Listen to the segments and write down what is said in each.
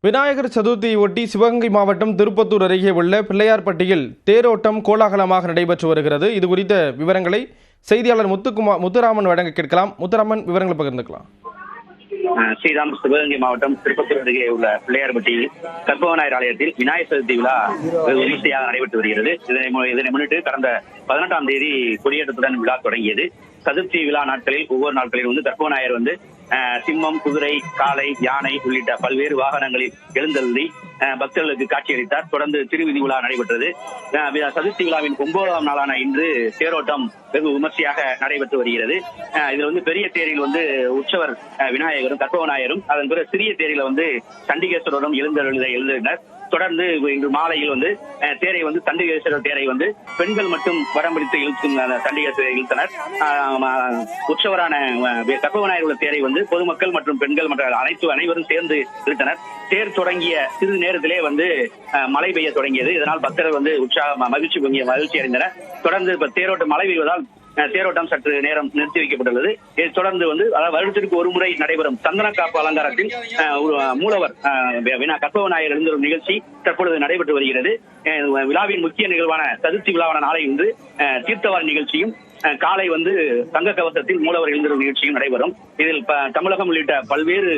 விநாயகர் சதுர்த்தியை ஒட்டி சிவகங்கை மாவட்டம் திருப்பத்தூர் அருகே உள்ள பிள்ளையார்பட்டியில் தேரோட்டம் கோலாகலமாக நடைபெற்று வருகிறது. இது குறித்த விவரங்களை செய்தியாளர் முத்துராமன் வழங்க கேட்கலாம். முத்துராமன், விவரங்களை பகிர்ந்துக்கலாம். ஸ்ரீராம் சிவகங்கை மாவட்டம் திருப்பத்தூர் அருகே உள்ள பிள்ளையார்பட்டியில் கற்பகநாயர் ஆலயத்தில் விநாயகர் சதுர்த்தி விழா விமர்சையாக நடைபெற்று வருகிறது. இதனை முன்னிட்டு கடந்த 18ஆம் தேதி கொடியேற்றத்துடன் விழா தொடங்கியது. சதுர்த்தி விழா நாட்களில் ஒவ்வொரு நாட்களில் கற்பகநாயர் சிம்மம், குதிரை, காளை, யானை உள்ளிட்ட பல்வேறு வாகனங்களில் எழுந்தருளி பக்தர்களுக்கு காட்சியளித்தார். தொடர்ந்து திருவிதி விழா நடைபெற்றது. சதுர்த்தி விழாவின் 9ஆம் நாளான இன்று தேரோட்டம் வெகு விமர்சையாக நடைபெற்று வருகிறது. இதுல பெரிய தேரில் உற்சவர் விநாயகரும் கற்பகநாயரும், அதன் பிறகு சிறிய தேரில சண்டிகேஸ்வரரும் எழுந்தருளினர். தொடர்ந்து இன்று மாலையில் தேரை சண்டிகேஸ்வரர் தேரை பெண்கள் மட்டும் வடம் பிடித்து இழுக்கும் சண்டிகேஸ்வரர் இழுத்தனர். உற்சவரான கற்பகநாயர் உள்ள தேரை பொதுமக்கள் மற்றும் பெண்கள் மற்ற அனைவரும் சேர்ந்து இழுத்தனர். தேர் தொடங்கிய சிறிது நேரத்திலே மழை பெய்ய தொடங்கியது. இதனால் பக்தர்கள் மகிழ்ச்சி அடைந்தனர். தொடர்ந்து தேரோட்டம் மழை பெய்வதால் தேரோட்டம் சற்று நேரம் நிறுத்தி வைக்கப்பட்டுள்ளது. இதை தொடர்ந்து வருடத்திற்கு ஒரு முறை நடைபெறும் சந்தன காப்பு அலங்காரத்தில் மூலவர் கற்பகநாயர் எழுந்தரும் நிகழ்ச்சி தற்பொழுது நடைபெற்று வருகிறது. விழாவின் முக்கிய நிகழ்வான சதுர்த்தி விழாவான நாளை இன்று தீர்த்தவார நிகழ்ச்சியும், காலை தங்க கவசத்தில் மூலவர் எழுந்தரும் நிகழ்ச்சியும் நடைபெறும். இதில் தமிழகம் உள்ளிட்ட பல்வேறு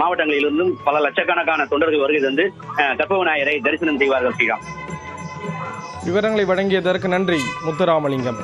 மாவட்டங்களிலிருந்தும் பல லட்சக்கணக்கான தொண்டர்கள் வருகை தந்து கற்பகநாயரை தரிசனம் செய்வார்கள். ஸ்ரீராம், விவரங்களை வழங்கியதற்கு நன்றி முத்துராமலிங்கம்.